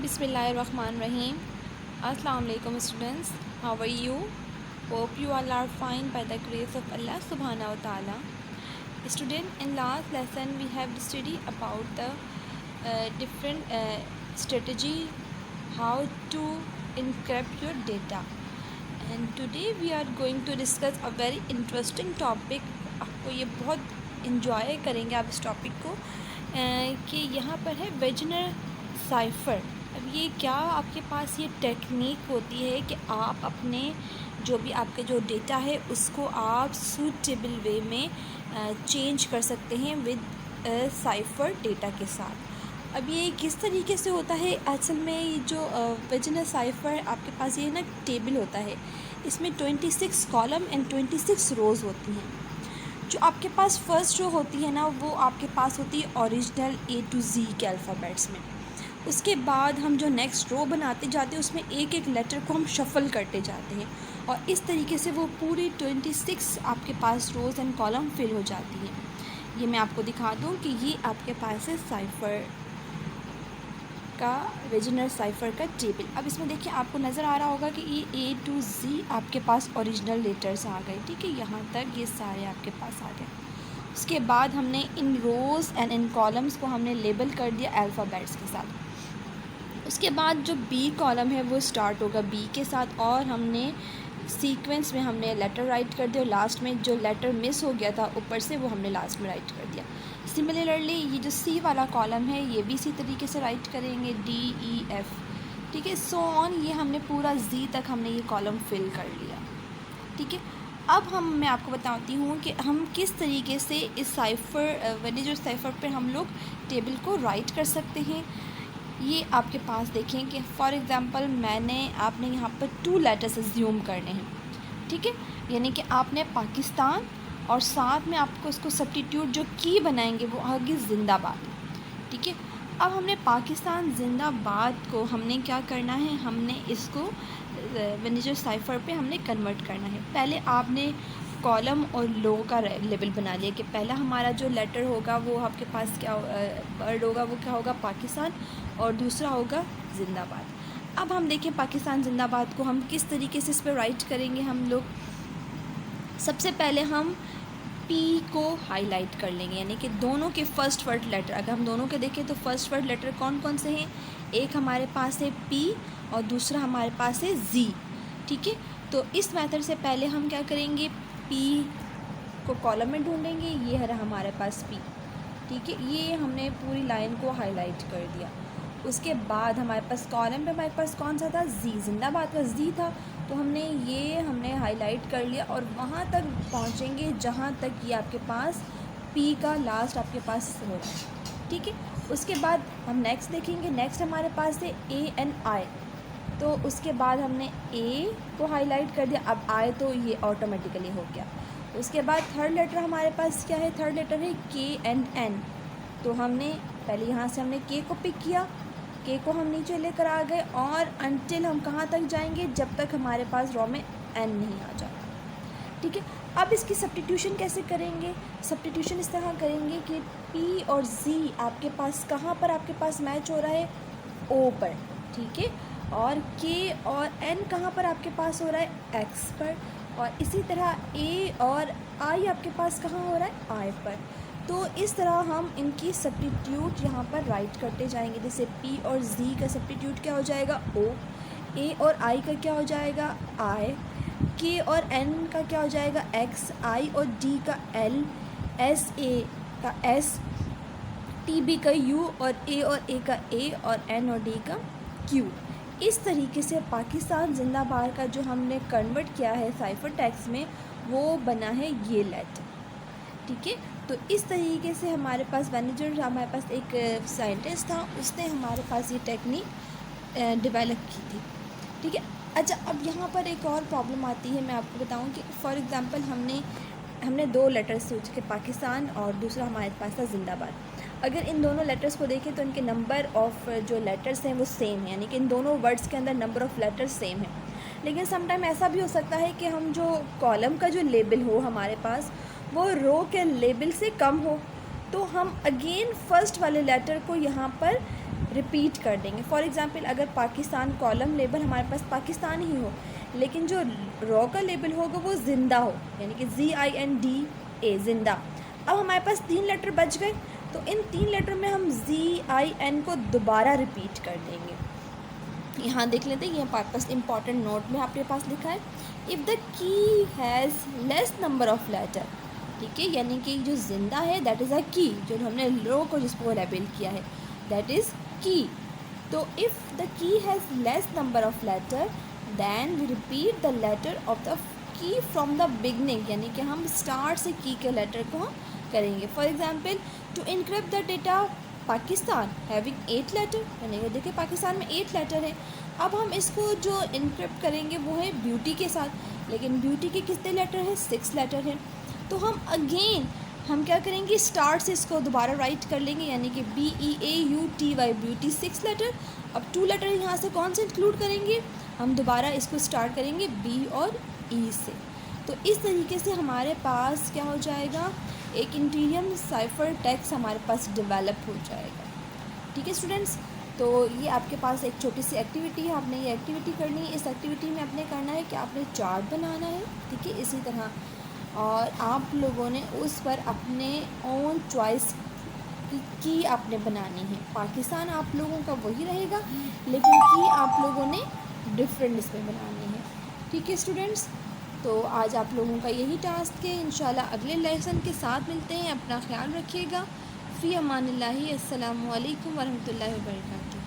Bismillahirrahmanirrahim. Assalamu alaikum students. How are you? Hope you all are fine by the grace of Allah subhanahu wa ta'ala. Student, in last lesson we have studied about the different strategy how to encrypt your data. And today we are going to discuss a very interesting topic. आपको ये बहुत enjoy करेंगे आप इस topic को कि यहाँ पर है वेजनर साइफ़र। अब ये क्या आपके पास ये टेक्निक होती है कि आप अपने जो भी आपके जो डेटा है उसको आप सूटेबल वे में चेंज कर सकते हैं विद साइफ़र डेटा के साथ। अब ये किस तरीके से होता है, असल में ये जो वेजनर साइफ़र आपके पास ये ना टेबल होता है, इसमें 26 कॉलम एंड 26 रोज़ होती हैं। जो आपके पास फर्स्ट रो होती है ना वो आपके पास होती है ओरिजिनल A to Z के अल्फ़ाबेट्स में। उसके बाद हम जो नेक्स्ट रो बनाते जाते हैं उसमें एक एक लेटर को हम शफ़ल करते जाते हैं और इस तरीके से वो पूरी 26 आपके पास रोज़ एंड कॉलम फिल हो जाती है। ये मैं आपको दिखा दूँ कि ये आपके पास है साइफ़र का वेजनर साइफ़र का टेबल। अब इसमें देखिए आपको नज़र आ रहा होगा कि ये A to Z आपके पास ओरिजिनल लेटर्स आ गए, ठीक है, यहाँ तक ये सारे आपके पास आ गए। उसके बाद हमने इन रोज़ एंड इन कॉलम्स को हमने लेबल कर दिया अल्फ़ाबेट्स के साथ। उसके बाद जो B कॉलम है वो स्टार्ट होगा B के साथ और हमने सीक्वेंस में हमने लेटर राइट कर दिया और लास्ट में जो लेटर मिस हो गया था ऊपर से वो हमने लास्ट में राइट कर दिया। सिमिलरली ये जो C वाला कॉलम है ये भी इसी तरीके से राइट करेंगे D E F, ठीक है, सो ऑन। ये हमने पूरा Z तक हमने ये कॉलम फिल कर लिया, ठीक है। अब मैं आपको बताती हूँ कि हम किस तरीके से इस साइफ़र वेजनर साइफ़र पर हम लोग टेबल को राइट कर सकते हैं। ये आपके पास देखें कि फॉर एग्ज़ाम्पल आपने यहाँ पर 2 लेटर्स अज्यूम करने हैं, ठीक है, यानी कि आपने पाकिस्तान और साथ में आपको उसको सब्स्टिट्यूट जो की बनाएंगे वो होगी जिंदाबाद, ठीक है। अब हमने पाकिस्तान जिंदाबाद को हमने क्या करना है, हमने इसको वेजनर साइफ़र पे हमने कन्वर्ट करना है। पहले आपने कॉलम और लो का लेबल बना लिया कि पहला हमारा जो लेटर होगा वो आपके पास क्या वर्ड होगा, वो क्या होगा, पाकिस्तान, और दूसरा होगा जिंदाबाद। अब हम देखें पाकिस्तान जिंदाबाद को हम किस तरीके से इस पर राइट करेंगे। हम लोग सबसे पहले हम P को हाईलाइट कर लेंगे, यानी कि दोनों के फर्स्ट वर्ड लेटर, अगर हम दोनों के देखें तो फर्स्ट वर्ड लेटर कौन कौन से हैं, एक हमारे पास है P और दूसरा हमारे पास है Z, ठीक है। तो इस मेथड से पहले हम क्या करेंगे, P को कॉलम में ढूंढेंगे, ये है हमारे पास P, ठीक है, ये हमने पूरी लाइन को हाईलाइट कर दिया। उसके बाद हमारे पास कॉलम पे हमारे पास कौन सा था, Z, जिंदाबाद का Z था, तो हमने हाईलाइट कर लिया और वहाँ तक पहुँचेंगे जहाँ तक ये आपके पास P का लास्ट आपके पास हो रहा है, ठीक है। उसके बाद हम नेक्स्ट देखेंगे, नेक्स्ट हमारे पास है A and I, तो उसके बाद हमने A को हाईलाइट कर दिया, अब I तो ये ऑटोमेटिकली हो गया। उसके बाद थर्ड लेटर हमारे पास क्या है, थर्ड लेटर है K and N, तो हमने पहले यहाँ से हमने K को पिक किया, K को हम नीचे लेकर आ गए और अनटिल हम कहाँ तक जाएंगे, जब तक हमारे पास रो में N नहीं आ जाता, ठीक है। अब इसकी सब्स्टिट्यूशन कैसे करेंगे, सब्स्टिट्यूशन इस तरह करेंगे कि P और Z आपके पास कहाँ पर आपके पास मैच हो रहा है, O पर, ठीक है, और K और N कहाँ पर आपके पास हो रहा है, X पर, और इसी तरह A और I आपके पास कहाँ हो रहा है, I पर। तो इस तरह हम इनकी सब्स्टिट्यूट यहाँ पर राइट करते जाएंगे। जैसे P और Z का सब्स्टिट्यूट क्या हो जाएगा, O, A और I का क्या हो जाएगा, I, K और N का क्या हो जाएगा, X, I और D का L, S, A का S, T, B का U और A और A का A और N और D का Q। इस तरीके से पाकिस्तान जिंदाबाद का जो हमने कन्वर्ट किया है साइफ़र टेक्स्ट में वो बना है ये लेटर, ठीक है। तो इस तरीके से हमारे पास मैनेजर, हमारे पास एक साइंटिस्ट था, उसने हमारे पास ये टेक्निक डेवलप की थी, ठीक है। अच्छा, अब यहाँ पर एक और प्रॉब्लम आती है, मैं आपको बताऊँ कि फॉर एग्ज़ाम्पल हमने 2 लेटर्स सोच के पाकिस्तान और दूसरा हमारे पास था जिंदाबाद। अगर इन दोनों लेटर्स को देखें तो इनके नंबर ऑफ़ जो लेटर्स हैं वो सेम है, यानी कि इन दोनों वर्ड्स के अंदर नंबर ऑफ़ लेटर्स सेम है। लेकिन समटाइम ऐसा भी हो सकता है कि हम जो कॉलम का जो लेबल हो हमारे पास वो रो के लेबल से कम हो, तो हम अगेन फर्स्ट वाले लेटर को यहाँ पर रिपीट कर देंगे। फॉर एग्ज़ाम्पल अगर पाकिस्तान कॉलम लेबल हमारे पास पाकिस्तान ही हो, लेकिन जो रॉ का लेबल होगा वो ज़िंदा हो, यानी कि ZINDA ज़िंदा। अब हमारे पास 3 लेटर बच गए, तो इन 3 लेटर में हम ZIN को दोबारा रिपीट कर देंगे। यहाँ देख लेते हैं, ये हमारे पास इंपॉर्टेंट नोट में आपके पास लिखा है, if the key has less number of letter, ठीक है, यानी कि जो ज़िंदा है दैट इज़ अ की, जो हमने रो को जिसको लेबल किया है दैट इज़ की। तो if the key has less number of letter then we repeat the letter of the key from the beginning, यानी कि हम स्टार्ट से की के लेटर को करेंगे। For example to encrypt the data Pakistan having 8 letter, यानी कि देखिए पाकिस्तान में 8 लेटर है। अब हम इसको जो इनक्रिप्ट करेंगे वो है ब्यूटी के साथ, लेकिन ब्यूटी के कितने लेटर हैं, 6 लेटर हैं। तो हम अगेन हम क्या करेंगे, स्टार्ट से इसको दोबारा राइट कर लेंगे, यानी कि BEAUTY ब्यूटी 6 लेटर। अब 2 लेटर यहाँ से कौन से इंक्लूड करेंगे, हम दोबारा इसको स्टार्ट करेंगे B और E से। तो इस तरीके से हमारे पास क्या हो जाएगा, एक इंटीरियर साइफर टेक्स्ट हमारे पास डेवलप हो जाएगा। ठीक है स्टूडेंट्स, तो ये आपके पास एक छोटी सी एक्टिविटी है, आपने ये एक्टिविटी करनी है। इस एक्टिविटी में आपने करना है कि आपने चार्ट बनाना है, ठीक है, इसी तरह, और आप लोगों ने उस पर अपने ओन चॉइस की आपने बनानी है। पाकिस्तान आप लोगों का वही रहेगा, लेकिन की आप लोगों ने डिफरेंट इसमें बनानी है। ठीक है स्टूडेंट्स, तो आज आप लोगों का यही टास्क है। इंशाल्लाह अगले लेसन के साथ मिलते हैं। अपना ख्याल रखिएगा। फ़ी अमानिल्लाहि। अस्सलामु अलैकुम वरहमतुल्लाहि वबरकातुहू।